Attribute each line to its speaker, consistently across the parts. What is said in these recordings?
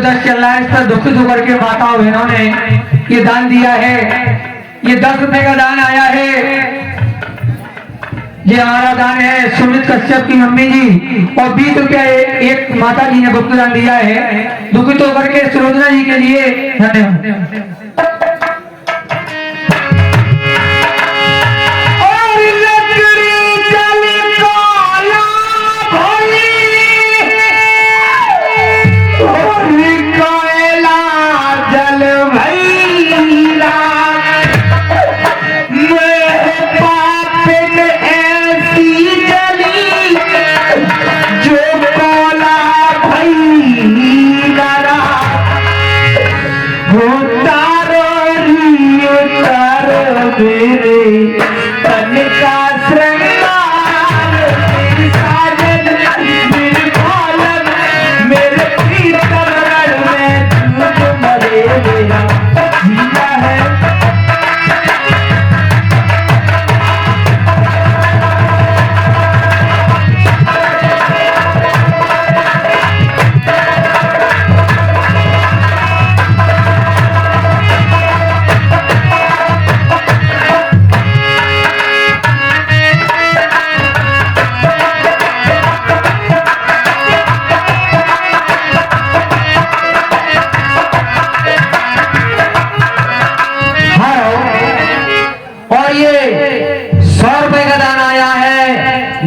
Speaker 1: 10 चल रहा है, इस पर दुखित होकर के माताओं बहनों ने ये दान दिया है। ये 10 रुपए का दान आया है। ये हमारा दान है सुमित कश्यप की मम्मी जी, और 20 रुपया एक माता जी ने गुप्त दान दिया है दुखित होकर के सुलोचना जी के लिए। धन्यवाद।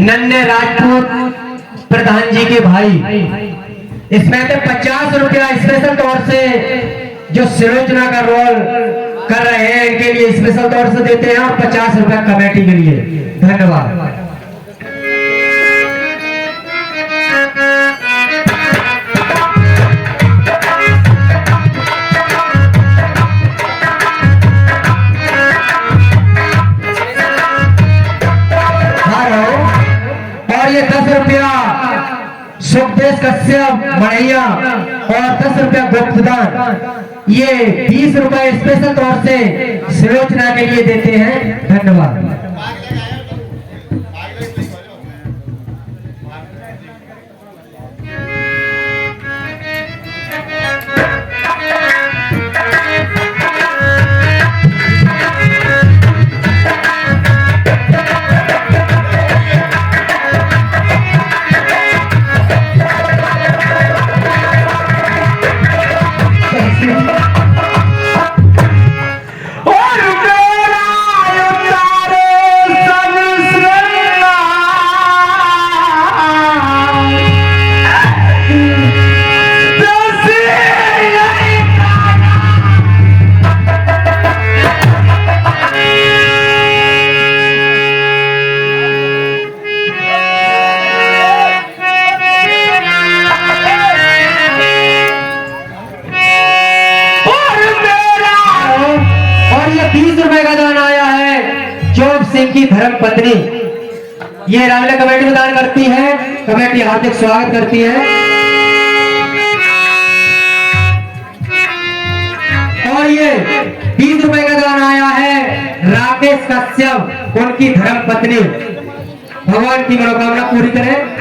Speaker 1: नन्हे राजपूत प्रधान जी के भाई, इसमें तो 50 रुपया स्पेशल तौर से जो सुलोचना का रोल कर रहे हैं इनके लिए स्पेशल तौर से देते हैं, और 50 रुपया कमेटी के लिए। धन्यवाद। ये 10 रुपया सुखदेश कश्यप मढ़ैया और 10 रुपया गुप्तदान, ये 20 रुपए स्पेशल तौर से सुलोचना के लिए देते हैं। धन्यवाद। की धर्म पत्नी ये रामलीला कमेटी में दान करती है। कमेटी हार्दिक स्वागत करती है। और ये 20 रुपए का दान आया है राकेश कश्यप, उनकी धर्म पत्नी। भगवान की मनोकामना पूरी करें।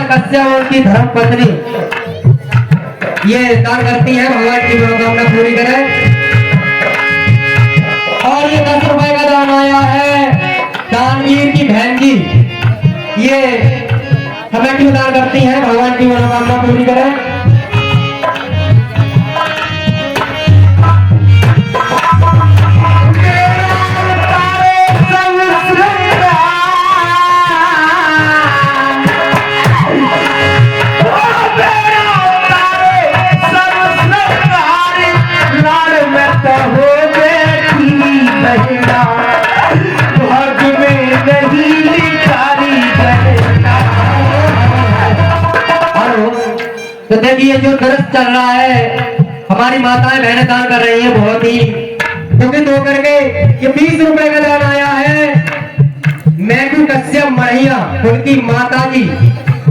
Speaker 1: कश्यप उनकी धर्म पत्नी ये दान करती है। भगवान की मनोकामना पूरी करें। और ये 10 रुपए का दान आया है दानवीर की बहन जी, ये कमेटी में दान करती है। भगवान की मनोकामना पूरी करें। भाग में नहीं लिखा तो देखिए जो दरस चल रहा है, हमारी माताएं बहनें दान कर रही हैं, बहुत ही दुखित होकर के ये 20 रुपए का दान आया है। मैकू कश्यप मढ़िया उनकी माता जी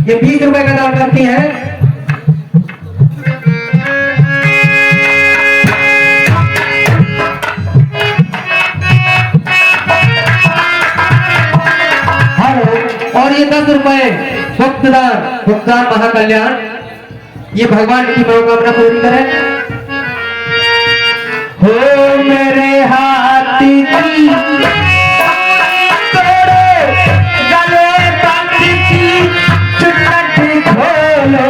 Speaker 1: ये 20 रुपए का दान करती हैं। और ये 10 रुपए भुगतान महाकल्याण, ये भगवान की मनोकामना पूरी करे। हो मेरे हाथी की तोड़ो गले बांधी की चुन्नट खोलो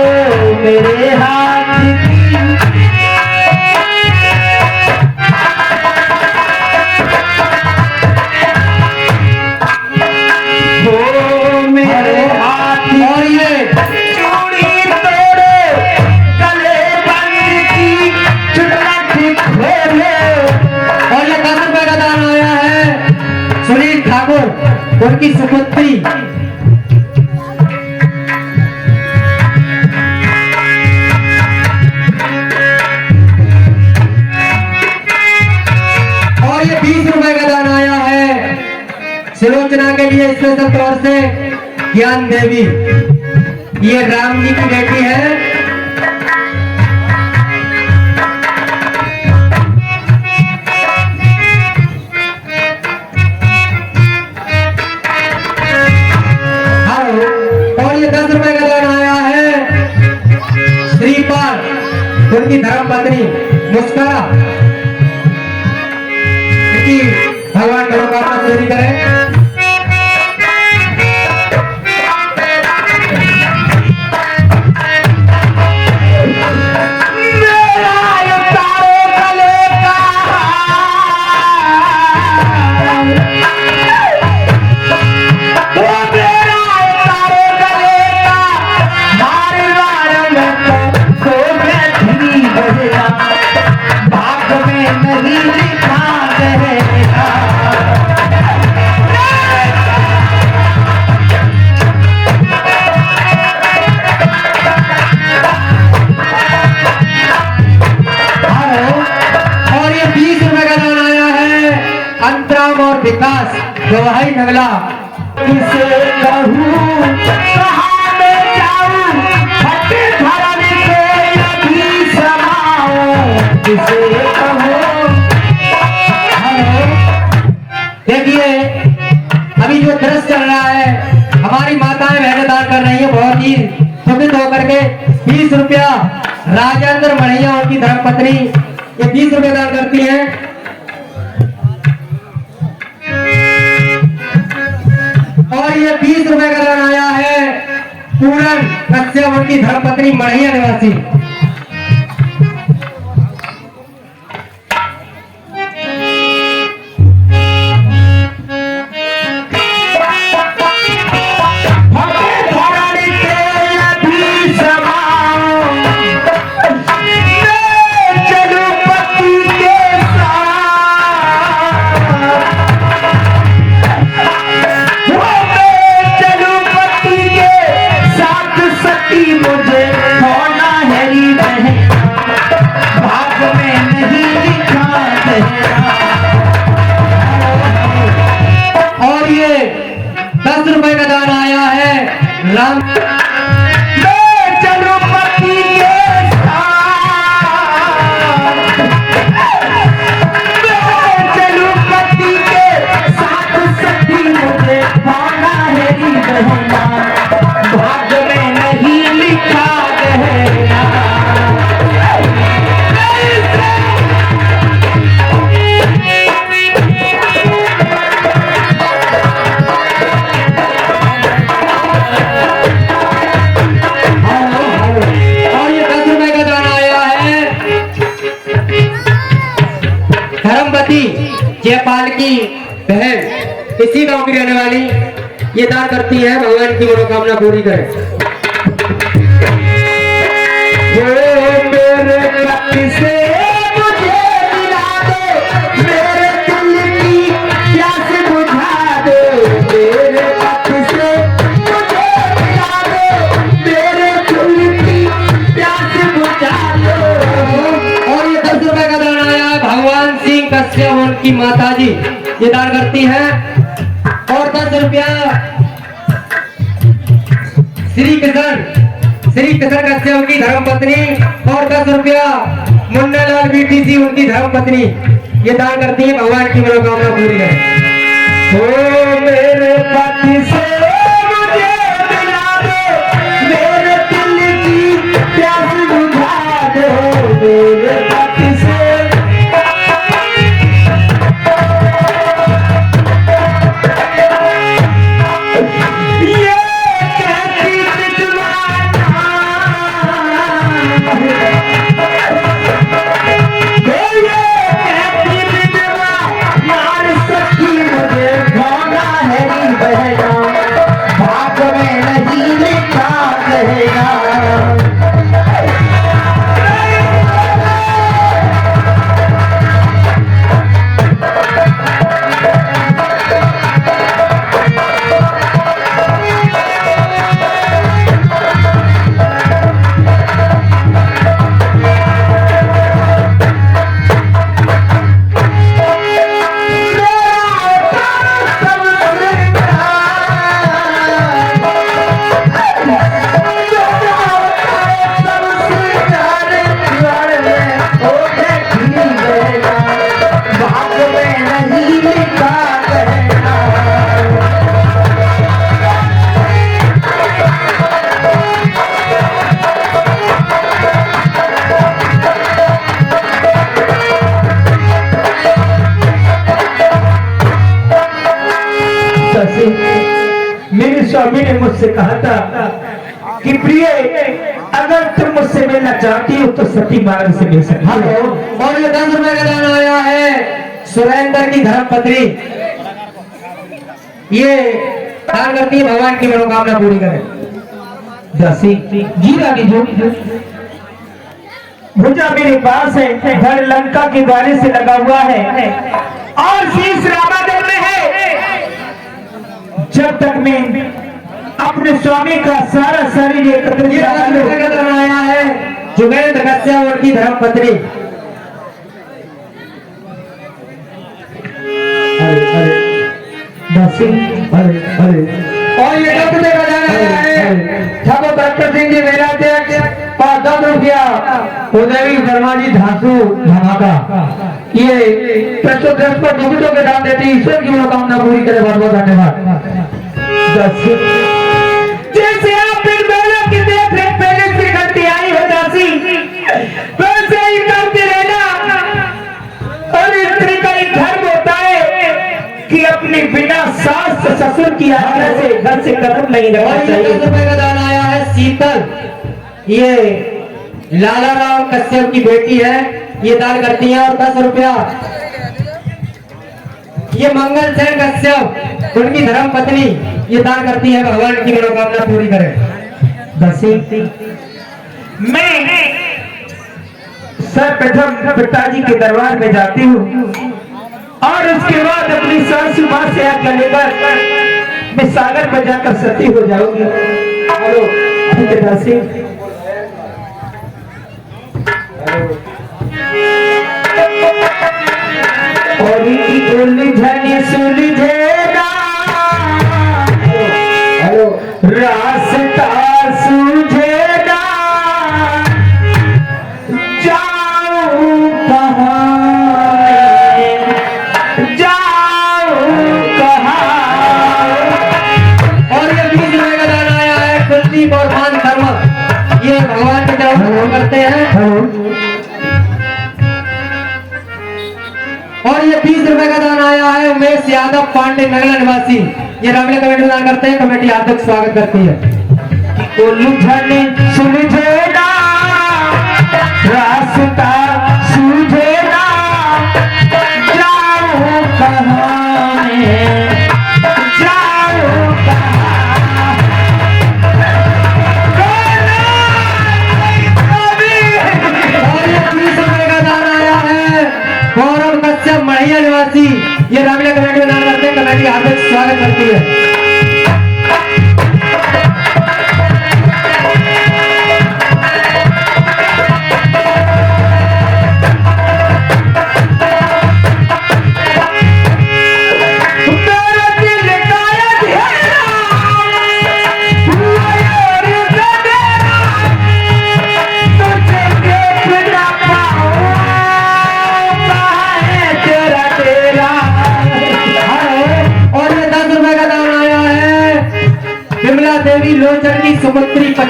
Speaker 1: मेरे हाथी की। और ये चूड़ी तोड़ो गले बांधी की चुन्नट खोलो। और ये 10 रुपए का दान आया है सुनील ठाकुर उनकी सुपुत्री। और ये 20 रुपए का दान आया है सुलोचना के लिए स्पेशल तौर से ज्ञान देवी, ये राम जी की बेटी है। और ये 10 रुपए का दान आया है श्रीपाल उनकी धर्मपत्नी मुस्करा, भगवान मनोकामना पूरी करे। और विकास गवाही नगला, किसे कहूं कहां में जाऊं फटे धरम पे अभी समाऊं किसे कहूं। देखिए अभी जो दृश्य चल रहा है, हमारी माताएं बहनें दान कर रही है, बहुत ही दुखित होकर के 20 रुपया राजेंद्र मढ़िया उनकी धर्मपत्नी ये 20 रुपये दान करती हैं। और ये 20 रुपए का दान आया है पूरन कश्यप उनकी धर्मपत्नी मढ़िया निवासी। और ये 10 रुपए का दान आया है राम चलुपति के चलुपति के साथ सखी मुझे पाना है बहना, भाग्य में नहीं लिखा गहना। धर्मवती जयपाल की बहन इसी गांव की रहने वाली ये दान करती है, भगवान की मनोकामना पूरी करे। मेरे पति से मुझे मिला दो, मेरे दिल की प्यास बुझा दो, मेरे पति से मुझे मिला दो, मेरे दिल की प्यास की माता जी ये दान करती हैं। और 10 रुपया श्री कृष्ण कश्यप की धर्मपत्नी और 10 रुपया मुन्ना लाल बीटीसी उनकी धर्मपत्नी ये दान करती है। भगवान की मनोकामना पूरी है।
Speaker 2: ओ मेरे पति से मुझे मिला दो, मेरे दिल की प्यास बुझा दो, मेरे पति से मेरे स्वामी ने मुझसे कहा था कि प्रिय अगर तुम मुझसे मिलना चाहती हो तो सती मार्ग से मिल सकती हो।
Speaker 1: और ये 10 रुपए का दान आया है सुरेंद्र की धर्मपत्नी ये दान करती है। भगवान की मनोकामना पूरी करे।
Speaker 2: दासी जीरा की जो भुजा मेरे पास है, धड़ लंका के द्वारे से लगा हुआ है और शीश रामादल में है। जब तक मैं अपने स्वामी का सारा शरीर एकत्रित
Speaker 1: आया है जुगेंद्र कश्यप और की धर्मपत्नी। और ये 10 रुपए का दान आया है ठाकुर डॉक्टर सिंह जी मेरा अध्यक्ष और 10 रुपया उदयवीर शर्मा जी धांसू धमाका ये 510 पर दुखितों के दान देती ईश्वर की मनोकामना पूरी करे। बहुत बहुत धन्यवाद।
Speaker 2: जैसे आप इन दोनों की देख रेख पहले से करती आई हो दासी, वैसे ही करते रहना। और स्त्री का एक धर्म होता है कि अपने बिना सास ससुर की आज्ञा से घर से कदम नहीं रखना चाहिए।
Speaker 1: 10 रुपए का दान आया है शीतल ये लाला राव कश्यप की बेटी है ये दान करती है। और 10 रुपया ये मंगल सेन कश्यप उनकी धर्मपत्नी ये दान करती है। भगवान की मनोकामना पूरी करे।
Speaker 2: मैं सर्वप्रथम पिताजी के दरबार में जाती हूँ और उसके बाद अपनी सासू माँ से आज्ञा लेकर मैं सागर पर जाकर सती हो जाऊंगी। हेलो ठीक है दासी। और उलझने सुलझेगा रास्ता सूझेगा जाऊं कहाँ।
Speaker 1: और ये 20 रुपए का दान आया है कुलदीप और मान शर्मा ये भगवान की तरफ करते हैं। और ये 20 रुपए का दान आया है उमेश यादव पांडे नगला निवासी ये रामले कमेटी में दान करते हैं। कमेटी हार्दिक स्वागत करती है।
Speaker 2: उलझने सुलझेगा रास्ता सूझेगा जाऊं कहाँ मैं जाऊं कहाँ।
Speaker 1: और ये 20 रुपए का दान आया है गौरव कश्यप मढ़िया निवासी ये रामले कमेटी में दान करते हैं। कमेटी हार्दिक स्वागत करती है।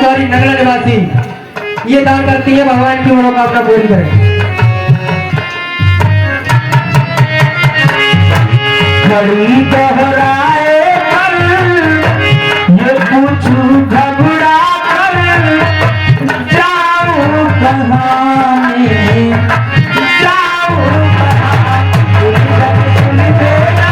Speaker 1: चौरी नगला निवासी ये दान करती है, भगवान की मनोकामना पूरी करें।
Speaker 2: खड़ी दोहराए कर ये पूछू घबरा कर जाऊं कहाँ में, जाऊं कहाँ सुन देना।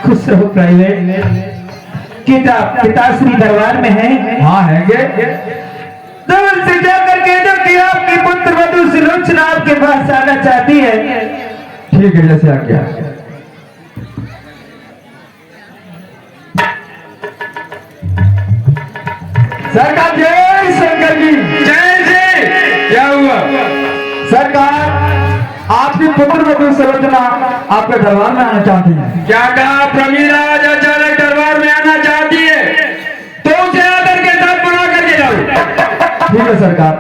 Speaker 2: खुश रहो प्राइवेट पिताश्री दरबार में है।
Speaker 1: हाँ है
Speaker 2: दूर से जाकर कह दो कि आपकी पुत्र वधु सुलोचना आपके पास आना चाहती है।
Speaker 1: ठीक है, जैसे आज्ञा। सरकार जय शंकर जी।
Speaker 3: जय जय। क्या हुआ?
Speaker 1: सरकार आपकी पुत्र वधु सुलोचना आपके दरबार में आना चाहती है।
Speaker 3: क्या कहा? प्रमीला आज अचानक दरबार में आना चाहती है तो उसे आदर के साथ बुला करके लाओ।
Speaker 1: ठीक है सरकार।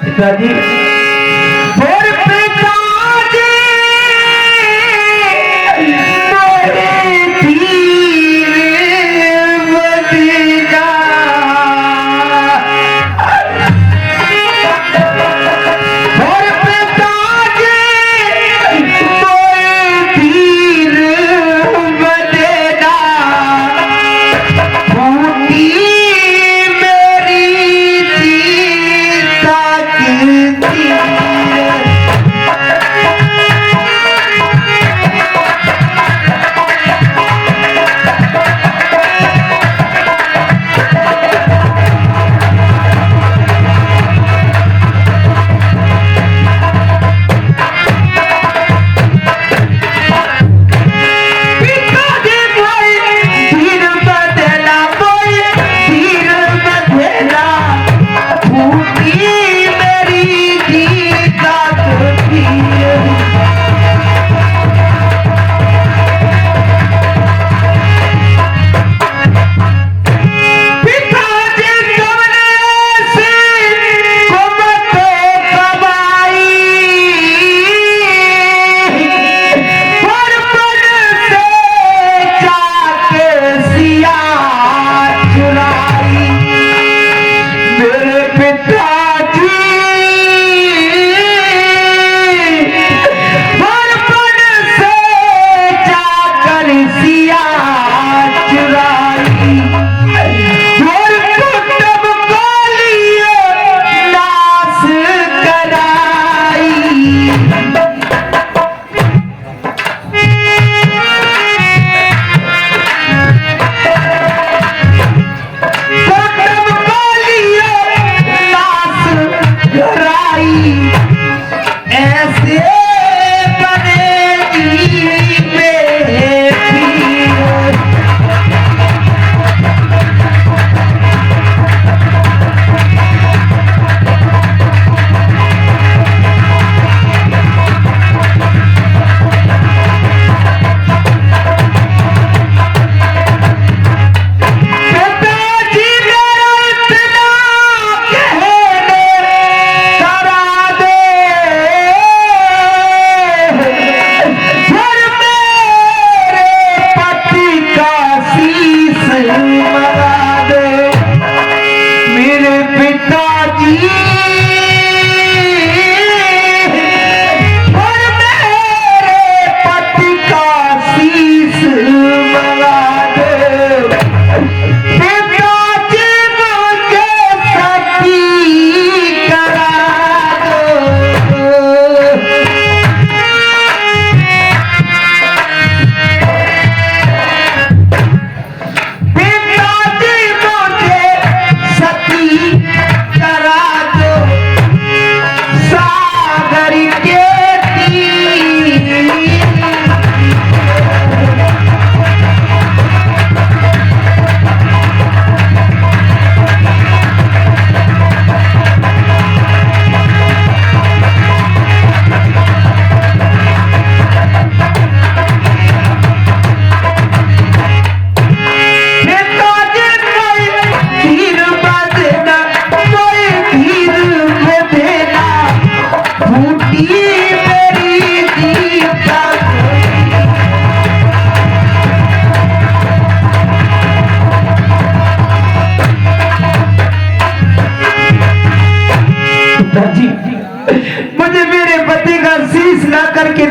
Speaker 2: पिताजी और पिताजी मेरे तीर बदीगा और पिताजी मेरे तीर बदेगा फूटी मेरी सीता की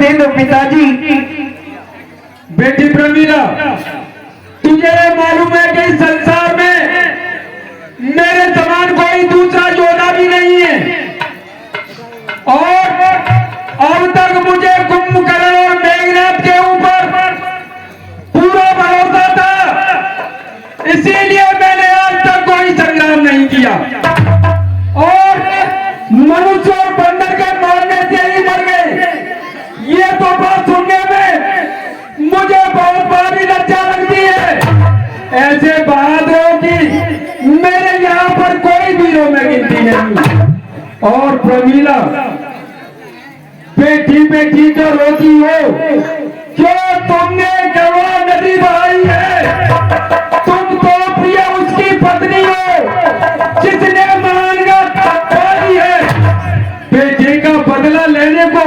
Speaker 2: दे दो पिताजी।
Speaker 3: बेटी प्रमीला, तुझे मालूम है कि इस संसार में मेरे समान कोई दूसरा योद्धा भी नहीं है, और अब तक मुझे कुंभकर्ण और मेघनाथ के ऊपर पूरा भरोसा था, इसीलिए मैंने आज तक कोई संग्राम नहीं किया, और मनुष्य और बंदर के मारने से ही मर गए। ये तो बात सुनने में मुझे बहुत बड़ी लज्जा लगती है। ऐसे बहादुरों की मेरे यहाँ पर कोई वीरों में गिनती नहीं। और प्रमीला, बेटी बेटी जो रोती हो, क्यों तुमने गवा नदी बहाई है? तुम तो प्रिय उसकी पत्नी हो जिसने मानगत पाई है। बेटे का बदला लेने को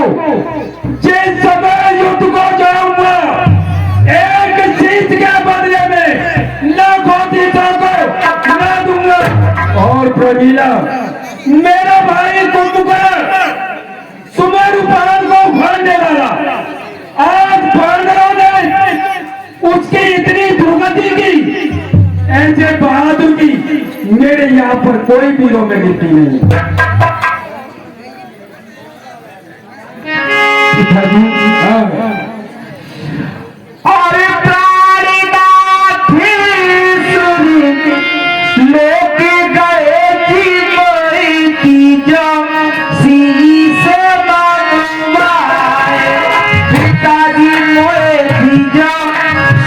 Speaker 3: जिस समय युद्ध को जाऊंगा, एक शीश के बदले में लाखों तीर्थों को ला दूंगा। और प्रमीला, मेरा भाई कुंभकर्ण सुमेरु पहाड़ को उखाड़ने वाला, आज पांडवों ने उसकी इतनी दुर्गति की, ऐसे बहादुर की मेरे यहाँ पर कोई वीरों में गिनती नहीं।
Speaker 2: पिताजी
Speaker 3: हाँ।
Speaker 2: और प्राणनाथ सुनी लोक गए की मोरी की जो शीश मंगवाए। पिताजी मोए की जो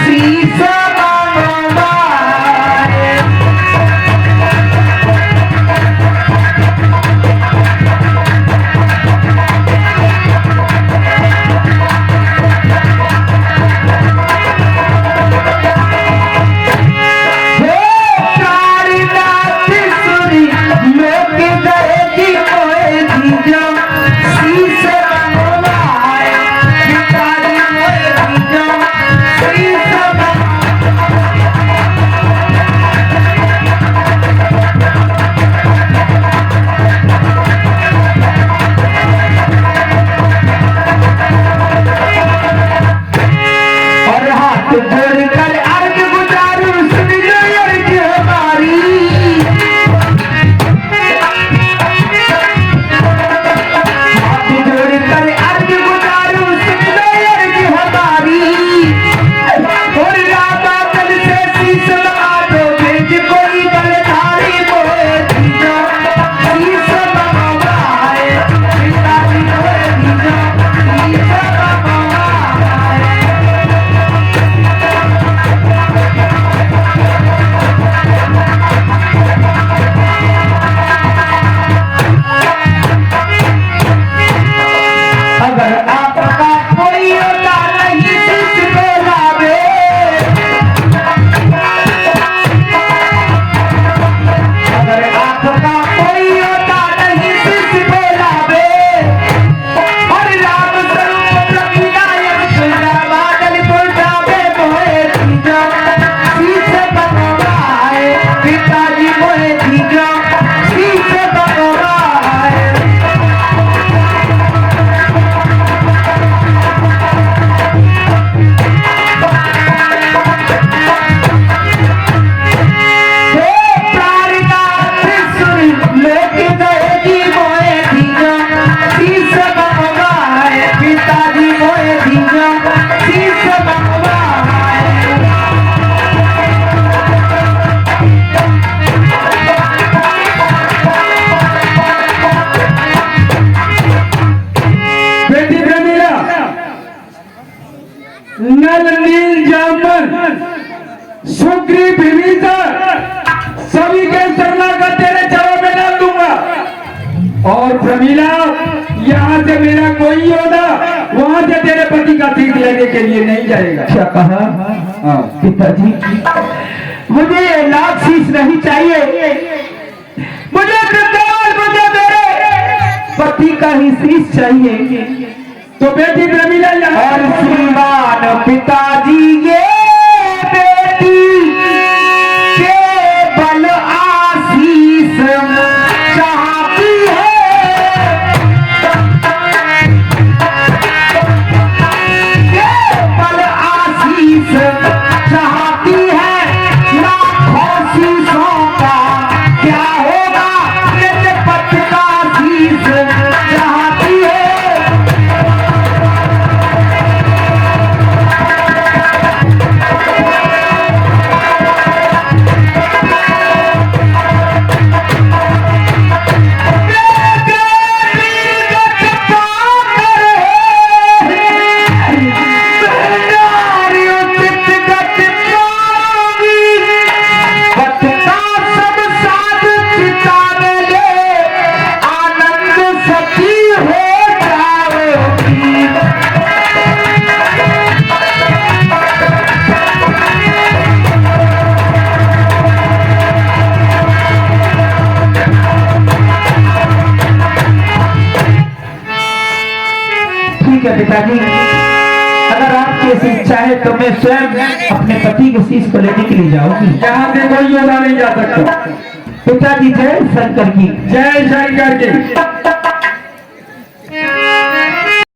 Speaker 2: शीश मंगवाए।
Speaker 3: नल नील जामन सुग्रीव विभीषण सभी के शरणागत तेरे चरणों में डाल दूंगा। और प्रमीला, यहाँ से मेरा कोई योद्धा वहां से तेरे पति का सीख लेने के लिए नहीं जाएगा।
Speaker 2: क्या कहा?
Speaker 3: हाँ।
Speaker 2: पिताजी, मुझे ये लाख शीश नहीं चाहिए, मुझे केवल मुझे मेरे पति का ही शीश चाहिए।
Speaker 3: तो बेटी प्रमीला,
Speaker 2: और श्रीमान पिताजी ये बेटी के बल आशीष चाहती है। ठीक है पिताजी, अगर आपकी ऐसी इच्छा है तो मैं स्वयं अपने पति के शीश को लेने के लिए जाऊंगी।
Speaker 3: यहाँ से कोई योगा नहीं जा सकता।
Speaker 2: पिताजी जय शंकर की।
Speaker 3: जय शंकर की।